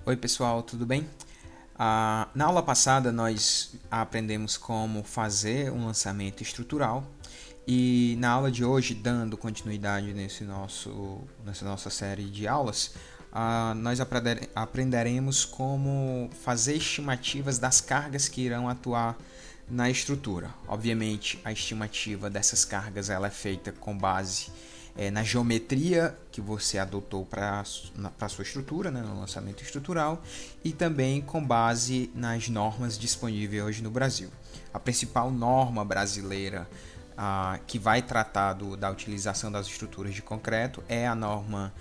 Oi pessoal, tudo bem? Na aula passada nós aprendemos como fazer um lançamento estrutural e na aula de hoje, dando continuidade nessa nossa série de aulas, nós aprenderemos como fazer estimativas das cargas que irão atuar na estrutura. Obviamente, a estimativa dessas cargas ela é feita com base na geometria que você adotou para a sua estrutura, né, no lançamento estrutural, e também com base nas normas disponíveis hoje no Brasil. A principal norma brasileira que vai tratar da utilização das estruturas de concreto é a norma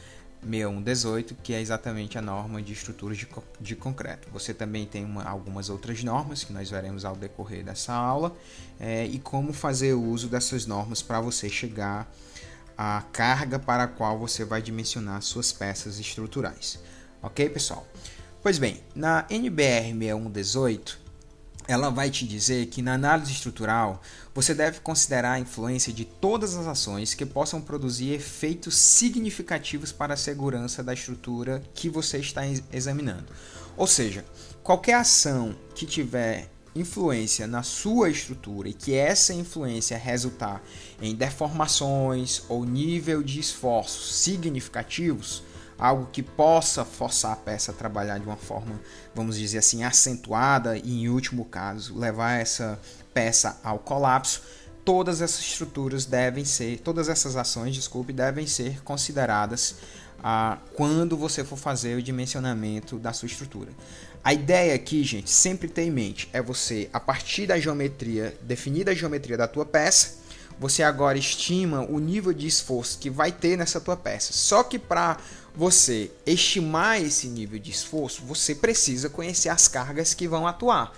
6118, que é exatamente a norma de estruturas de concreto. Você também tem algumas outras normas que nós veremos ao decorrer dessa aula e como fazer uso dessas normas para você chegar à carga para a qual você vai dimensionar suas peças estruturais. Ok, pessoal? Pois bem, na NBR 6118, ela vai te dizer que na análise estrutural você deve considerar a influência de todas as ações que possam produzir efeitos significativos para a segurança da estrutura que você está examinando. Ou seja, qualquer ação que tiver influência na sua estrutura e que essa influência resultar em deformações ou nível de esforços significativos, algo que possa forçar a peça a trabalhar de uma forma, vamos dizer assim, acentuada e, em último caso, levar essa peça ao colapso, todas essas ações, devem ser consideradas quando você for fazer o dimensionamento da sua estrutura. A ideia aqui, gente, sempre ter em mente, é você, a partir da geometria, definida a geometria da tua peça, você agora estima o nível de esforço que vai ter nessa tua peça. Só que para você estimar esse nível de esforço, você precisa conhecer as cargas que vão atuar.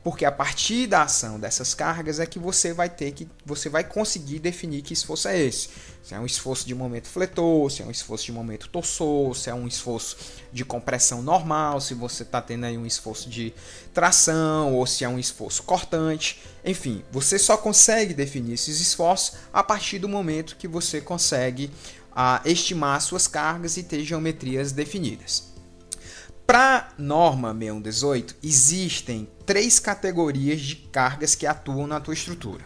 Porque a partir da ação dessas cargas é que você vai conseguir definir que esforço é esse. Se é um esforço de momento fletor, se é um esforço de momento torsor, se é um esforço de compressão normal, se você está tendo aí um esforço de tração ou se é um esforço cortante. Enfim, você só consegue definir esses esforços a partir do momento que você consegue estimar suas cargas e ter geometrias definidas. Para a norma 6118, existem 3 categorias de cargas que atuam na tua estrutura.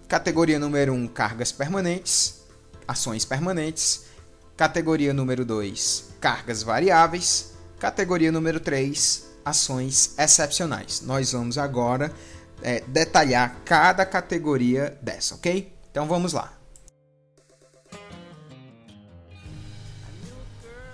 Categoria número 1, cargas permanentes, ações permanentes. Categoria número 2, cargas variáveis. Categoria número 3, ações excepcionais. Nós vamos agora detalhar cada categoria dessa, ok? Então vamos lá.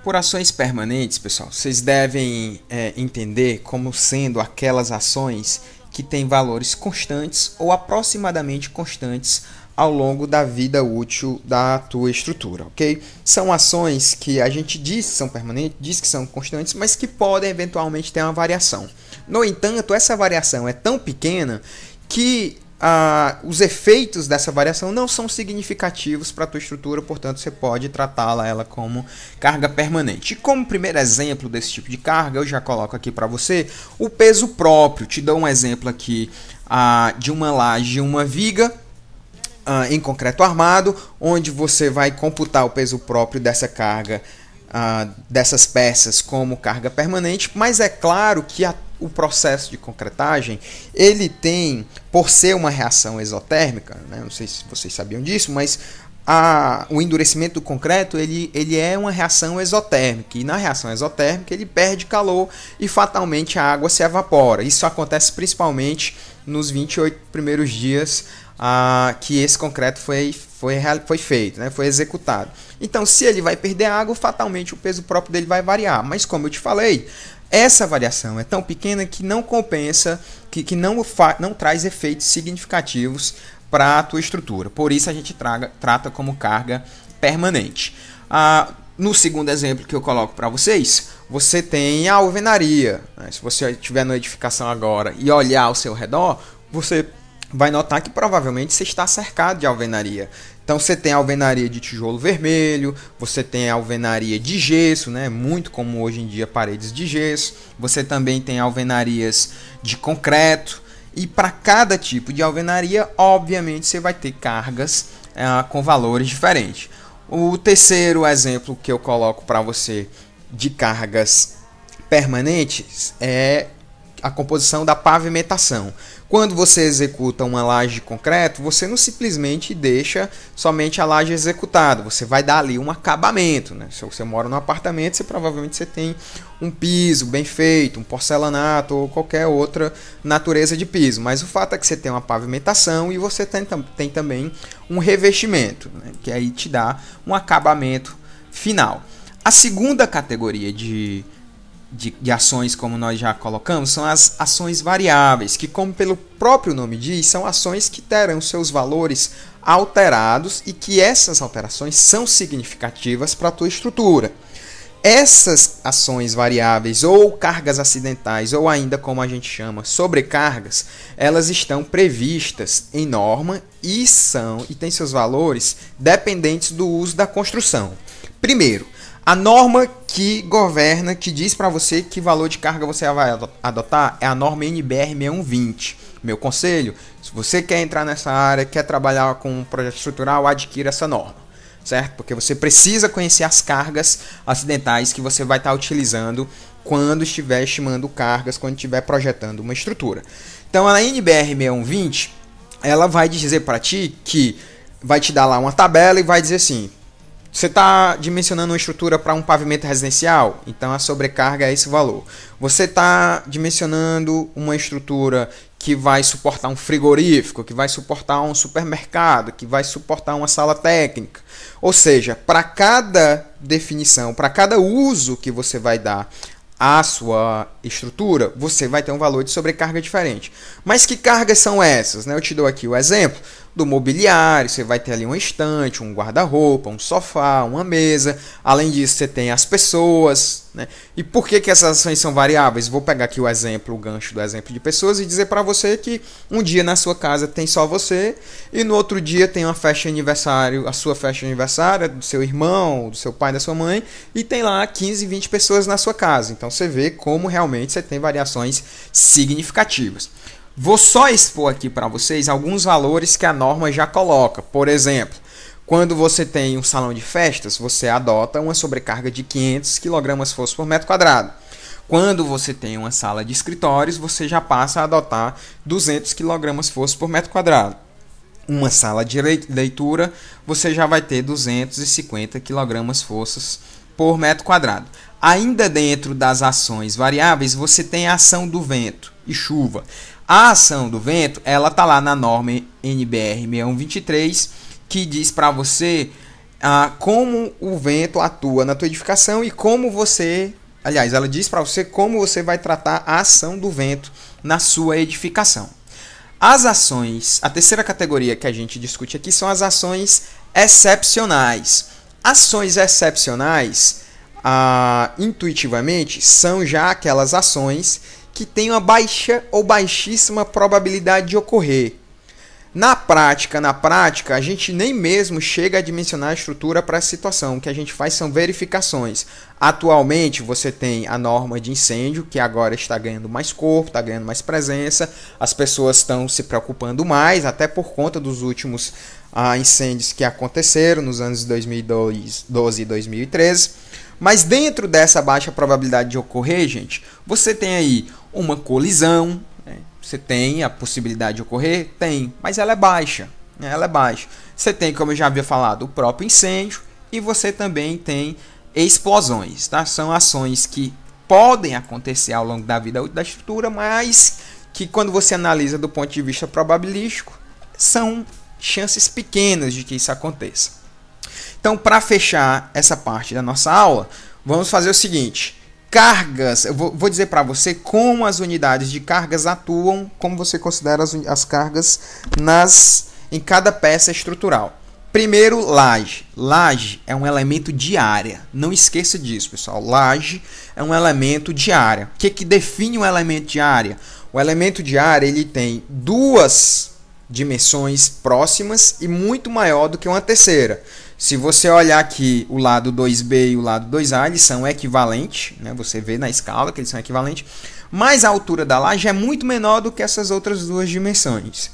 Por ações permanentes, pessoal, vocês devem entender como sendo aquelas ações que têm valores constantes ou aproximadamente constantes ao longo da vida útil da tua estrutura, ok? São ações que a gente diz que são permanentes, diz que são constantes, mas que podem eventualmente ter uma variação. No entanto, essa variação é tão pequena que os efeitos dessa variação não são significativos para a tua estrutura, portanto você pode tratá-la como carga permanente. E como primeiro exemplo desse tipo de carga, eu já coloco aqui para você o peso próprio. Te dou um exemplo aqui de uma laje, uma viga em concreto armado, onde você vai computar o peso próprio dessa carga, dessas peças como carga permanente, mas é claro que o processo de concretagem, ele tem, por ser uma reação exotérmica, né? Não sei se vocês sabiam disso, mas o endurecimento do concreto ele é uma reação exotérmica, e na reação exotérmica ele perde calor e fatalmente a água se evapora. Isso acontece principalmente nos 28 primeiros dias que esse concreto foi feito, né? Foi executado. Então, se ele vai perder água, fatalmente o peso próprio dele vai variar. Mas, como eu te falei, essa variação é tão pequena que não compensa, que não traz efeitos significativos para a tua estrutura. Por isso, a gente trata como carga permanente. No segundo exemplo que eu coloco para vocês, você tem a alvenaria, né? Se você estiver na edificação agora e olhar ao seu redor, você vai notar que provavelmente você está cercado de alvenaria. Então você tem a alvenaria de tijolo vermelho, você tem a alvenaria de gesso, né? Muito comum hoje em dia paredes de gesso. Você também tem alvenarias de concreto. E para cada tipo de alvenaria, obviamente, você vai ter cargas com valores diferentes. O terceiro exemplo que eu coloco para você de cargas permanentes é a composição da pavimentação. Quando você executa uma laje de concreto, você não simplesmente deixa somente a laje executada, você vai dar ali um acabamento, né? Se você mora num apartamento, provavelmente você tem um piso bem feito, um porcelanato ou qualquer outra natureza de piso, mas o fato é que você tem uma pavimentação e você tem também um revestimento, né? Que aí te dá um acabamento final. A segunda categoria de ações, como nós já colocamos, são as ações variáveis, que, como pelo próprio nome diz, são ações que terão seus valores alterados e que essas alterações são significativas para a tua estrutura. Essas ações variáveis ou cargas acidentais, ou ainda como a gente chama, sobrecargas, elas estão previstas em norma e têm seus valores dependentes do uso da construção. Primeiro, a norma que governa, que diz para você que valor de carga você vai adotar, é a norma NBR 6120. Meu conselho, se você quer entrar nessa área, quer trabalhar com um projeto estrutural, adquira essa norma, certo? Porque você precisa conhecer as cargas acidentais que você vai estar utilizando quando estiver estimando cargas, quando estiver projetando uma estrutura. Então, a NBR 6120, ela vai dizer para ti que vai te dar lá uma tabela e vai dizer assim: você está dimensionando uma estrutura para um pavimento residencial? Então a sobrecarga é esse valor. Você está dimensionando uma estrutura que vai suportar um frigorífico, que vai suportar um supermercado, que vai suportar uma sala técnica. Ou seja, para cada definição, para cada uso que você vai dar à sua estrutura, você vai ter um valor de sobrecarga diferente. Mas que cargas são essas, né? Eu te dou aqui o exemplo do mobiliário. Você vai ter ali um estante, um guarda-roupa, um sofá, uma mesa. Além disso, você tem as pessoas, né? E por que essas ações são variáveis? Vou pegar aqui o gancho do exemplo de pessoas e dizer para você que um dia na sua casa tem só você e no outro dia tem uma festa de aniversário, a sua festa de aniversário, do seu irmão, do seu pai, da sua mãe, e tem lá 15, 20 pessoas na sua casa. Então você vê como realmente você tem variações significativas. Vou só expor aqui para vocês alguns valores que a norma já coloca. Por exemplo, quando você tem um salão de festas, você adota uma sobrecarga de 500 kg/força por metro quadrado. Quando você tem uma sala de escritórios, você já passa a adotar 200 kg/força por metro quadrado. Uma sala de leitura, você já vai ter 250 kg/força por metro quadrado. Ainda dentro das ações variáveis, você tem a ação do vento e chuva. A ação do vento, ela está lá na norma NBR 6123, que diz para você como o vento atua na tua edificação e como você... Aliás, ela diz para você como você vai tratar a ação do vento na sua edificação. As ações, a terceira categoria que a gente discute aqui são as ações excepcionais. Ações excepcionais, intuitivamente, são já aquelas ações que têm uma baixa ou baixíssima probabilidade de ocorrer. Na prática, a gente nem mesmo chega a dimensionar a estrutura para essa situação. O que a gente faz são verificações. Atualmente, você tem a norma de incêndio, que agora está ganhando mais corpo, está ganhando mais presença. As pessoas estão se preocupando mais, até por conta dos últimos incêndios que aconteceram nos anos 2012 e 2013. Mas dentro dessa baixa probabilidade de ocorrer, gente, você tem aí uma colisão. Você tem a possibilidade de ocorrer? Tem, mas ela é baixa. Ela é baixa. Você tem, como eu já havia falado, o próprio incêndio e você também tem explosões. Tá? São ações que podem acontecer ao longo da vida útil da estrutura, mas que quando você analisa do ponto de vista probabilístico, são chances pequenas de que isso aconteça. Então, para fechar essa parte da nossa aula, vamos fazer o seguinte... Cargas, eu vou dizer para você como as unidades de cargas atuam, como você considera as cargas em cada peça estrutural. Primeiro, laje. Laje é um elemento de área. Não esqueça disso, pessoal. Laje é um elemento de área. O que define um elemento de área? O elemento de área ele tem duas dimensões próximas e muito maior do que uma terceira. Se você olhar aqui o lado 2B e o lado 2A, eles são equivalentes, né? Você vê na escala que eles são equivalentes, mas a altura da laje é muito menor do que essas outras duas dimensões.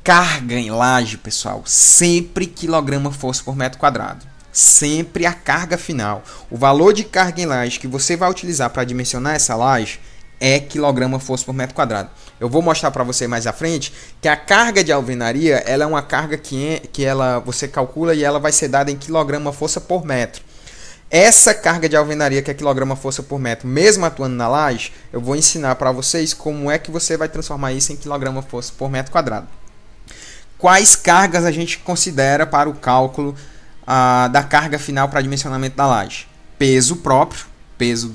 Carga em laje, pessoal, sempre kg/força por metro quadrado. sempre a carga final. O valor de carga em laje que você vai utilizar para dimensionar essa laje é quilograma-força por metro quadrado. Eu vou mostrar para você mais à frente que a carga de alvenaria ela é uma carga que você calcula e ela vai ser dada em quilograma-força por metro. Essa carga de alvenaria, que é quilograma-força por metro, mesmo atuando na laje, eu vou ensinar para vocês como é que você vai transformar isso em quilograma-força por metro quadrado. Quais cargas a gente considera para o cálculo da carga final para dimensionamento da laje? Peso próprio, peso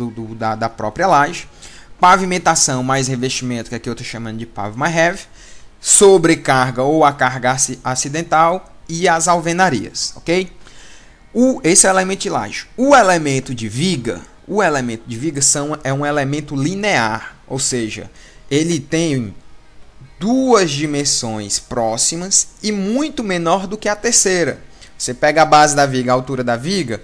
da própria laje, pavimentação mais revestimento, que aqui eu estou chamando de PAV mais heavy, sobrecarga ou a carga acidental e as alvenarias, ok? Esse é o elemento de laje. O elemento de viga é um elemento linear, ou seja, ele tem duas dimensões próximas e muito menor do que a terceira. Você pega a base da viga, a altura da viga,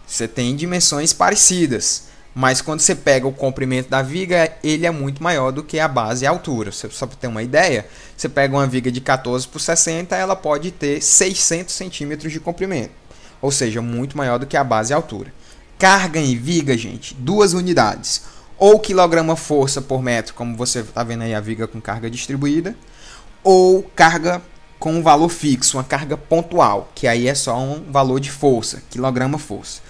você tem dimensões parecidas, mas quando você pega o comprimento da viga, ele é muito maior do que a base e a altura. Só para ter uma ideia, você pega uma viga de 14 por 60, ela pode ter 600 centímetros de comprimento. Ou seja, muito maior do que a base e a altura. Carga em viga, gente, duas unidades. Ou quilograma-força por metro, como você está vendo aí a viga com carga distribuída. Ou carga com um valor fixo, uma carga pontual, que aí é só um valor de força, quilograma-força.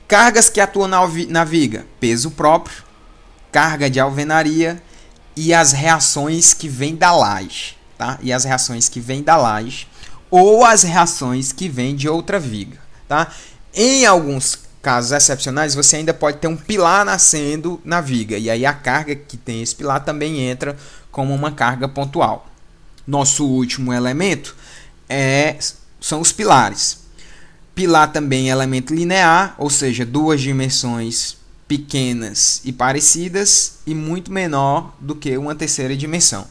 Cargas que atuam na viga, peso próprio, carga de alvenaria e as reações que vêm da laje. Tá? E as reações que vêm da laje ou as reações que vêm de outra viga. Tá? Em alguns casos excepcionais, você ainda pode ter um pilar nascendo na viga. E aí a carga que tem esse pilar também entra como uma carga pontual. Nosso último elemento são os pilares. Pilar também é elemento linear, ou seja, duas dimensões pequenas e parecidas e muito menor do que uma terceira dimensão.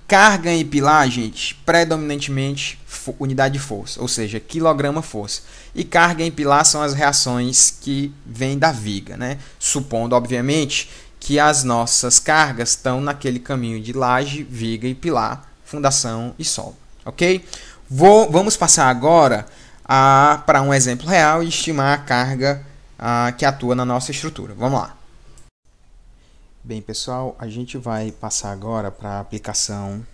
Carga em pilar, gente, predominantemente unidade de força, ou seja, quilograma-força. E carga em pilar são as reações que vêm da viga, né? Supondo, obviamente, que as nossas cargas estão naquele caminho de laje, viga e pilar, fundação e solo, ok? Vamos passar agora para um exemplo real e estimar a carga que atua na nossa estrutura. Vamos lá. Bem, pessoal, a gente vai passar agora para a aplicação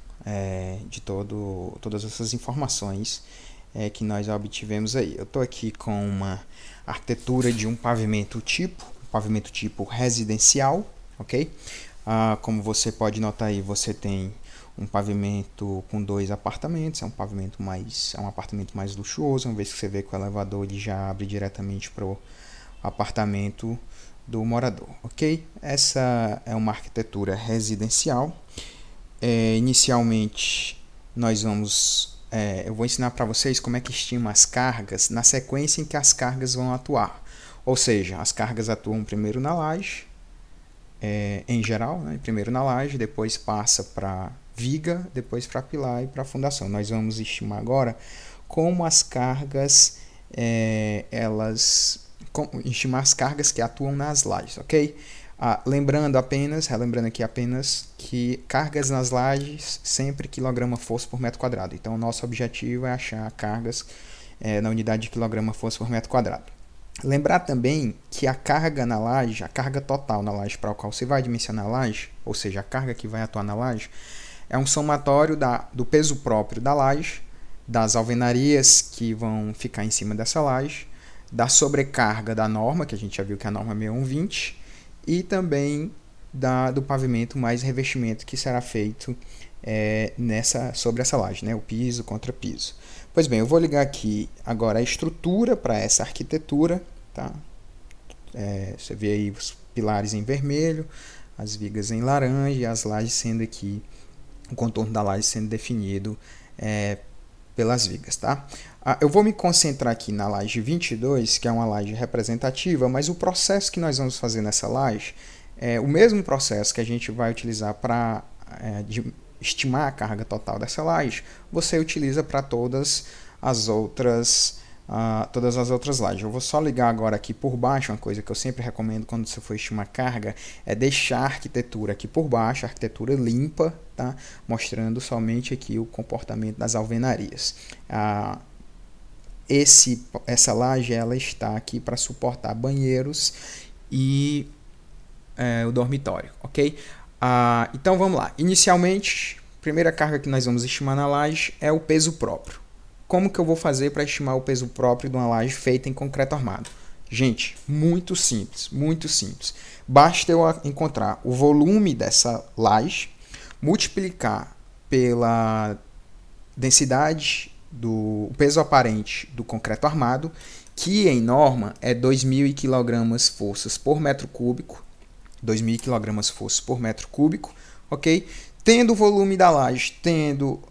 de todas essas informações que nós obtivemos aí. Eu estou aqui com uma arquitetura de um pavimento tipo residencial, ok? Como você pode notar aí, você tem um pavimento com 2 apartamentos, é um apartamento mais luxuoso, uma vez que você vê que o elevador ele já abre diretamente para o apartamento do morador, ok? Essa é uma arquitetura residencial. Inicialmente, eu vou ensinar para vocês como é que estima as cargas na sequência em que as cargas vão atuar. Ou seja, as cargas atuam primeiro na laje, em geral, né? Primeiro na laje, depois passa para viga, depois para pilar e para fundação. Nós vamos estimar agora como as cargas estimar as cargas que atuam nas lajes, ok? Relembrando aqui apenas que cargas nas lajes sempre quilograma-força por metro quadrado. Então, o nosso objetivo é achar cargas na unidade de quilograma-força por metro quadrado. Lembrar também que a carga na laje, a carga total na laje para a qual você vai dimensionar a laje, ou seja, a carga que vai atuar na laje, é um somatório do peso próprio da laje, das alvenarias que vão ficar em cima dessa laje, da sobrecarga da norma, que a gente já viu que a norma é 6120, e também do pavimento mais revestimento que será feito sobre essa laje, né? O piso contra piso. Pois bem, eu vou ligar aqui agora a estrutura para essa arquitetura. Tá? Você vê aí os pilares em vermelho, as vigas em laranja e as lajes sendo aqui, o contorno da laje sendo definido pelas vigas. Tá? Eu vou me concentrar aqui na laje 22, que é uma laje representativa, mas o processo que nós vamos fazer nessa laje é o mesmo processo que a gente vai utilizar para estimar a carga total dessa laje, você utiliza para todas as outras lajes. Eu vou só ligar agora aqui por baixo, uma coisa que eu sempre recomendo quando você for estimar carga, é deixar a arquitetura aqui por baixo, a arquitetura limpa, tá? Mostrando somente aqui o comportamento das alvenarias. essa laje ela está aqui para suportar banheiros e o dormitório, ok? Então vamos lá. Inicialmente, a primeira carga que nós vamos estimar na laje é o peso próprio. Como que eu vou fazer para estimar o peso próprio de uma laje feita em concreto armado? Gente, muito simples, muito simples. Basta eu encontrar o volume dessa laje, multiplicar pela densidade do peso aparente do concreto armado, que em norma é 2.000 kg forças por metro cúbico, 2.000 kg forças por metro cúbico, ok? Tendo o volume da laje, tendo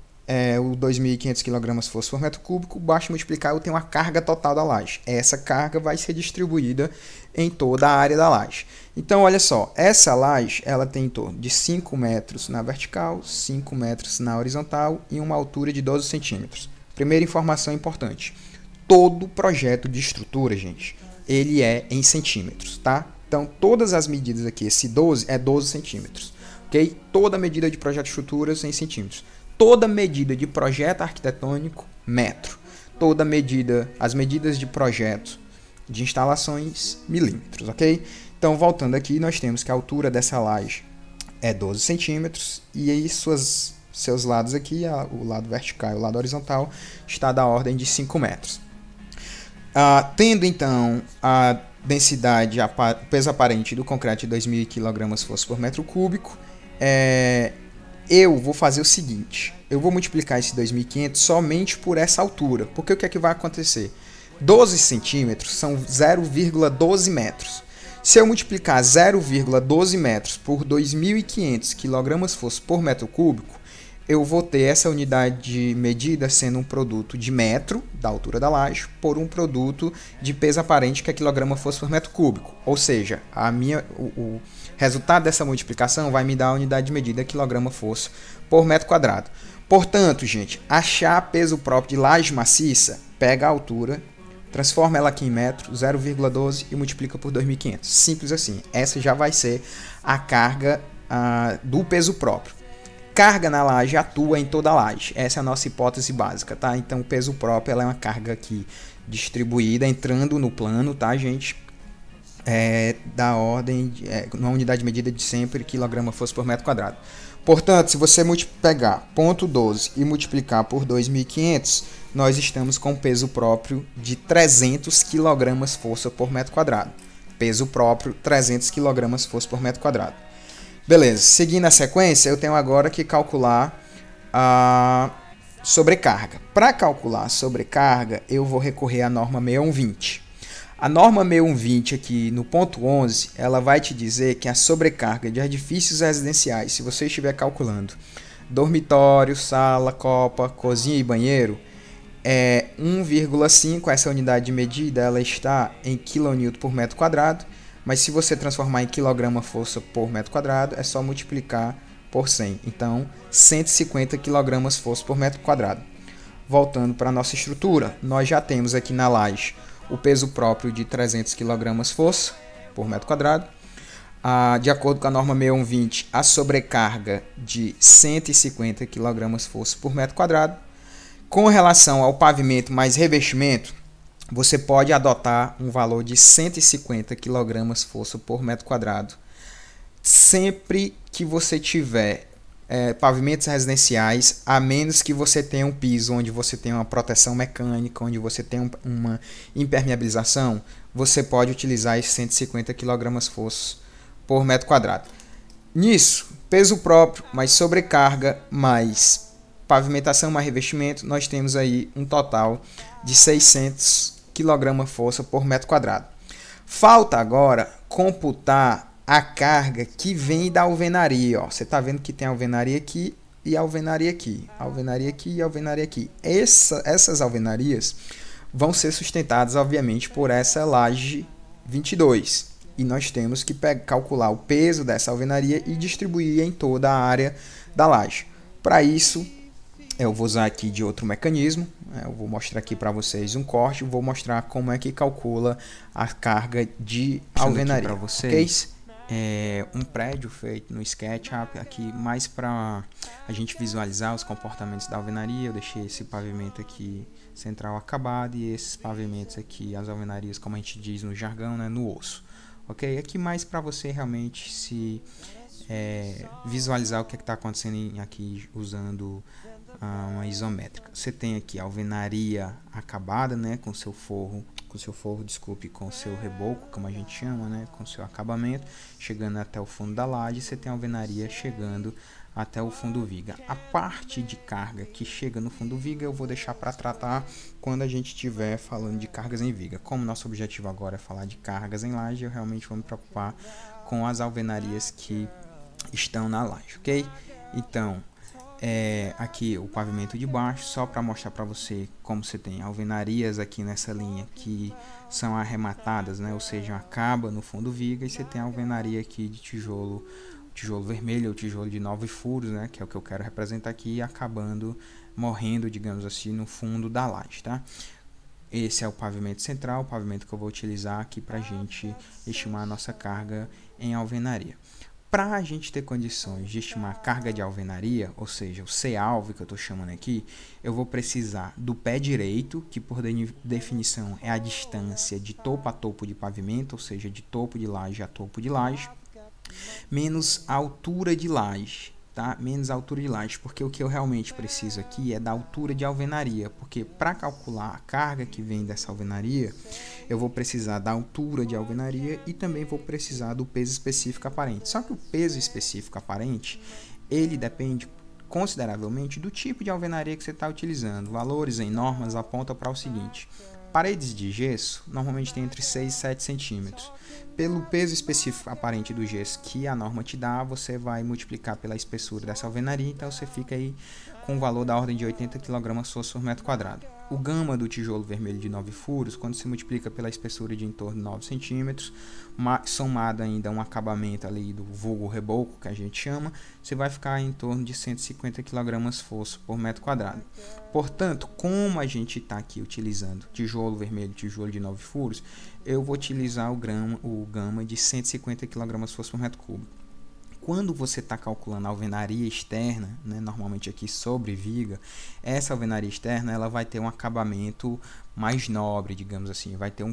o 2.500 kg força por metro cúbico, basta multiplicar, eu tenho a carga total da laje. Essa carga vai ser distribuída em toda a área da laje. Então, olha só, essa laje ela tem em torno de 5 metros na vertical, 5 metros na horizontal e uma altura de 12 centímetros. Primeira informação importante, todo projeto de estrutura, gente, ele é em centímetros, tá? Então, todas as medidas aqui, esse 12 é 12 centímetros, ok? Toda medida de projeto de estruturas em centímetros. Toda medida de projeto arquitetônico, metro. Toda medida, as medidas de projeto de instalações, milímetros, ok? Então, voltando aqui, nós temos que a altura dessa laje é 12 centímetros e aí seus lados aqui, o lado vertical e o lado horizontal, está da ordem de 5 metros. Tendo, então, a densidade, peso aparente do concreto de 2.000 kg força por metro cúbico, eu vou fazer o seguinte, eu vou multiplicar esse 2.500 somente por essa altura, porque o que é que vai acontecer? 12 centímetros são 0,12 metros. Se eu multiplicar 0,12 metros por 2.500 kg força por metro cúbico, eu vou ter essa unidade de medida sendo um produto de metro, da altura da laje, por um produto de peso aparente, que é quilograma força por metro cúbico. Ou seja, o resultado dessa multiplicação vai me dar a unidade de medida quilograma força por metro quadrado. Portanto, gente, achar peso próprio de laje maciça, pega a altura, transforma ela aqui em metro, 0,12 e multiplica por 2.500. Simples assim. Essa já vai ser a carga do peso próprio. Carga na laje atua em toda a laje. Essa é a nossa hipótese básica, tá? Então, o peso próprio ela é uma carga aqui distribuída, entrando no plano, tá, gente? Da ordem, uma unidade de medida de sempre, quilograma força por metro quadrado. Portanto, se você pegar 0,12 e multiplicar por 2.500, nós estamos com peso próprio de 300 kg força por metro quadrado. Peso próprio, 300 kg força por metro quadrado. Beleza, seguindo a sequência, eu tenho agora que calcular a sobrecarga. Para calcular a sobrecarga, eu vou recorrer à norma 6120. A norma 6120 aqui no ponto 11, ela vai te dizer que a sobrecarga de edifícios residenciais, se você estiver calculando dormitório, sala, copa, cozinha e banheiro, é 1,5, essa unidade de medida ela está em kN por metro quadrado, mas se você transformar em quilograma força por metro quadrado, é só multiplicar por 100. Então, 150 kg força por metro quadrado. Voltando para a nossa estrutura, nós já temos aqui na laje o peso próprio de 300 kg força por metro quadrado. De acordo com a norma 6120, a sobrecarga de 150 kg força por metro quadrado. Com relação ao pavimento mais revestimento, você pode adotar um valor de 150 kg força por metro quadrado. Sempre que você tiver pavimentos residenciais, a menos que você tenha um piso onde você tenha uma proteção mecânica, onde você tenha uma impermeabilização, você pode utilizar esses 150 kg força por metro quadrado. Nisso, peso próprio, mais sobrecarga, mais pavimentação, mais revestimento, nós temos aí um total de 600 kg força por metro quadrado. Falta agora computar a carga que vem da alvenaria. Ó. Você está vendo que tem a alvenaria aqui e a alvenaria aqui. A alvenaria aqui e a alvenaria aqui. Essas alvenarias vão ser sustentadas, obviamente, por essa laje 22. E nós temos que calcular o peso dessa alvenaria e distribuir em toda a área da laje. Para isso, eu vou usar aqui de outro mecanismo. Eu vou mostrar aqui para vocês um corte. Vou mostrar como é que calcula a carga de alvenaria para vocês. Okay? um prédio feito no SketchUp aqui mais para a gente visualizar os comportamentos da alvenaria. Eu deixei esse pavimento aqui central acabado e esses pavimentos aqui, as alvenarias, como a gente diz no jargão, né, no osso. Ok? Aqui mais para você realmente se visualizar o que está acontecendo aqui usando uma isométrica. Você tem aqui a alvenaria acabada, né, com seu forro, com seu reboco, como a gente chama, né, com seu acabamento, chegando até o fundo da laje. Você tem a alvenaria chegando até o fundo viga. A parte de carga que chega no fundo viga eu vou deixar para tratar quando a gente estiver falando de cargas em viga. Como nosso objetivo agora é falar de cargas em laje, eu realmente vou me preocupar com as alvenarias que estão na laje, ok? Então, aqui o pavimento de baixo, só para mostrar para você como você tem alvenarias aqui nessa linha que são arrematadas, né? Ou seja, acaba no fundo viga, e você tem a alvenaria aqui de tijolo vermelho ou tijolo de 9 furos, né? Que é o que eu quero representar aqui, acabando, morrendo, digamos assim, no fundo da laje, tá? Esse é o pavimento central, o pavimento que eu vou utilizar aqui para a gente estimar a nossa carga em alvenaria. Para a gente ter condições de estimar a carga de alvenaria, ou seja, o C-alve que eu estou chamando aqui, eu vou precisar do pé direito, que por definição é a distância de topo a topo de pavimento, ou seja, de topo de laje a topo de laje, menos a altura de laje, tá? Menos a altura de laje, porque o que eu realmente preciso aqui é da altura de alvenaria, porque para calcular a carga que vem dessa alvenaria, eu vou precisar da altura de alvenaria e também vou precisar do peso específico aparente. Só que o peso específico aparente, ele depende consideravelmente do tipo de alvenaria que você está utilizando. Valores em normas apontam para o seguinte: paredes de gesso normalmente tem entre 6 e 7 centímetros. Pelo peso específico aparente do gesso que a norma te dá, você vai multiplicar pela espessura dessa alvenaria, então você fica aí com um valor da ordem de 80 kg força por metro quadrado. O gama do tijolo vermelho de 9 furos, quando se multiplica pela espessura de em torno de 9 centímetros, somado ainda um acabamento ali do vulgo reboco, que a gente chama, você vai ficar em torno de 150 kg força por metro quadrado. Portanto, como a gente está aqui utilizando tijolo vermelho, tijolo de 9 furos, eu vou utilizar o gama de 150 kg força por metro cúbico. Quando você está calculando a alvenaria externa, né, normalmente aqui sobre viga, essa alvenaria externa ela vai ter um acabamento mais nobre, digamos assim, vai ter um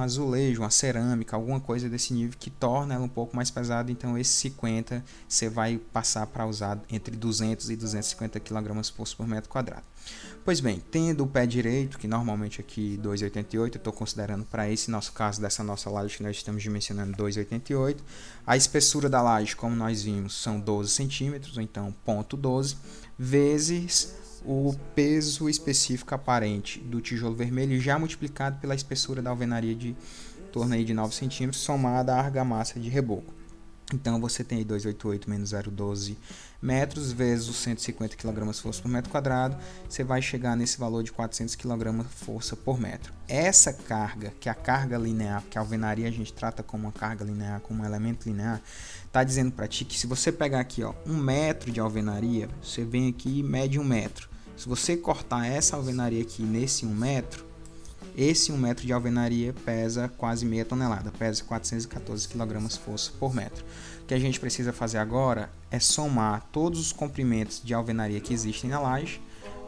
azulejo, uma cerâmica, alguma coisa desse nível que torna ela um pouco mais pesada. Então esse 50 você vai passar para usar entre 200 e 250 kg força por metro quadrado. Pois bem, tendo o pé direito, que normalmente aqui 2,88, eu estou considerando para esse nosso caso dessa nossa laje que nós estamos dimensionando 2,88. A espessura da laje, como nós vimos, são 12 centímetros, então 0,12 vezes o peso específico aparente do tijolo vermelho já multiplicado pela espessura da alvenaria de torno aí de 9 centímetros, somada à argamassa de reboco. Então você tem aí 288 menos 0,12 metros vezes os 150 kg força por metro quadrado, você vai chegar nesse valor de 400 kg força por metro. Essa carga, que é a carga linear, que a alvenaria a gente trata como uma carga linear, como um elemento linear, está dizendo para ti que se você pegar aqui 1 metro de alvenaria, você vem aqui e mede 1 metro. Se você cortar essa alvenaria aqui nesse 1 metro, esse 1 metro de alvenaria pesa quase meia tonelada, pesa 414 kg força por metro. O que a gente precisa fazer agora é somar todos os comprimentos de alvenaria que existem na laje,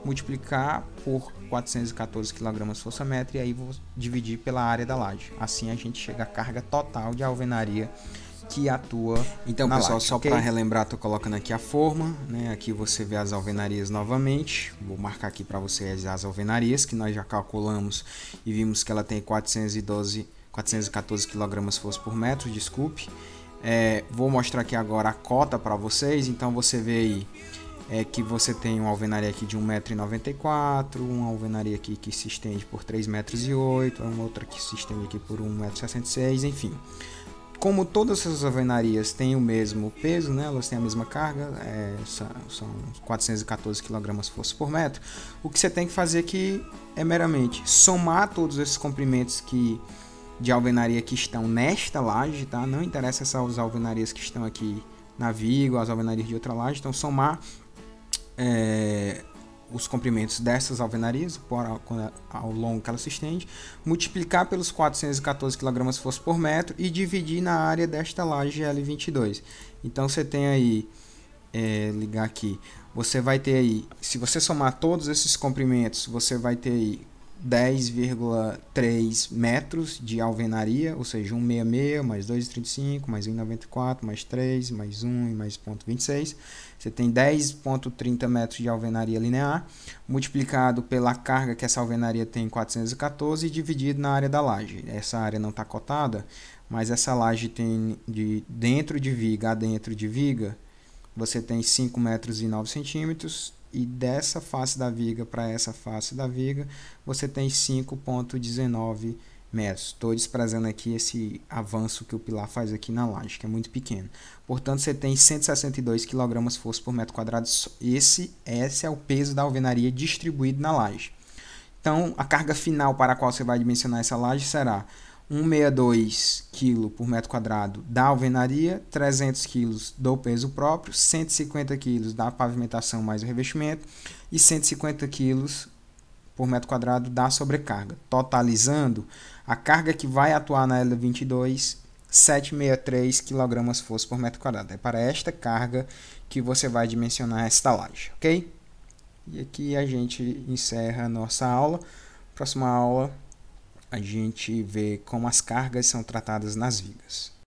multiplicar por 414 kg força metro e aí vou dividir pela área da laje. Assim a gente chega à carga total de alvenaria que atua. Então, pessoal, laje, só para relembrar, estou colocando aqui a forma, né? Aqui você vê as alvenarias novamente. Vou marcar aqui para vocês as alvenarias que nós já calculamos e vimos que ela tem 414 kg força por metro, desculpe. Vou mostrar aqui agora a cota para vocês. Então você vê aí que você tem uma alvenaria aqui de 1,94 m, uma alvenaria aqui que se estende por 3,08 m, uma outra que se estende aqui por 1,66 m, enfim. Como todas essas alvenarias têm o mesmo peso, né, elas têm a mesma carga, são 414 kg força por metro, o que você tem que fazer aqui é meramente somar todos esses comprimentos de alvenaria que estão nesta laje, tá? Não interessa essas alvenarias que estão aqui na viga ou as alvenarias de outra laje, então somar os comprimentos dessas alvenarias, ao longo que ela se estende, multiplicar pelos 414 kg força por metro e dividir na área desta laje L22. Então você tem aí, ligar aqui, você vai ter aí, se você somar todos esses comprimentos, você vai ter aí 10,3 metros de alvenaria, ou seja, 166 mais 2,35 mais 1,94 mais 3 mais 1 e mais 0,26. Você tem 10,30 metros de alvenaria linear, multiplicado pela carga que essa alvenaria tem, 414, e dividido na área da laje. Essa área não está cotada, mas essa laje tem dentro de viga a dentro de viga, você tem 5 metros e 9 centímetros, e dessa face da viga para essa face da viga, você tem 5,19 metros. Estou desprezando aqui esse avanço que o pilar faz aqui na laje, que é muito pequeno. Portanto, você tem 162 kg força por metro quadrado. Esse é o peso da alvenaria distribuído na laje. Então, a carga final para a qual você vai dimensionar essa laje será 162 kg por metro quadrado da alvenaria, 300 kg do peso próprio, 150 kg da pavimentação mais o revestimento e 150 kg por metro quadrado da sobrecarga, totalizando a carga que vai atuar na L22, 763 kg força por metro quadrado. É para esta carga que você vai dimensionar esta laje, ok? E aqui a gente encerra a nossa aula. Próxima aula a gente vê como as cargas são tratadas nas vigas.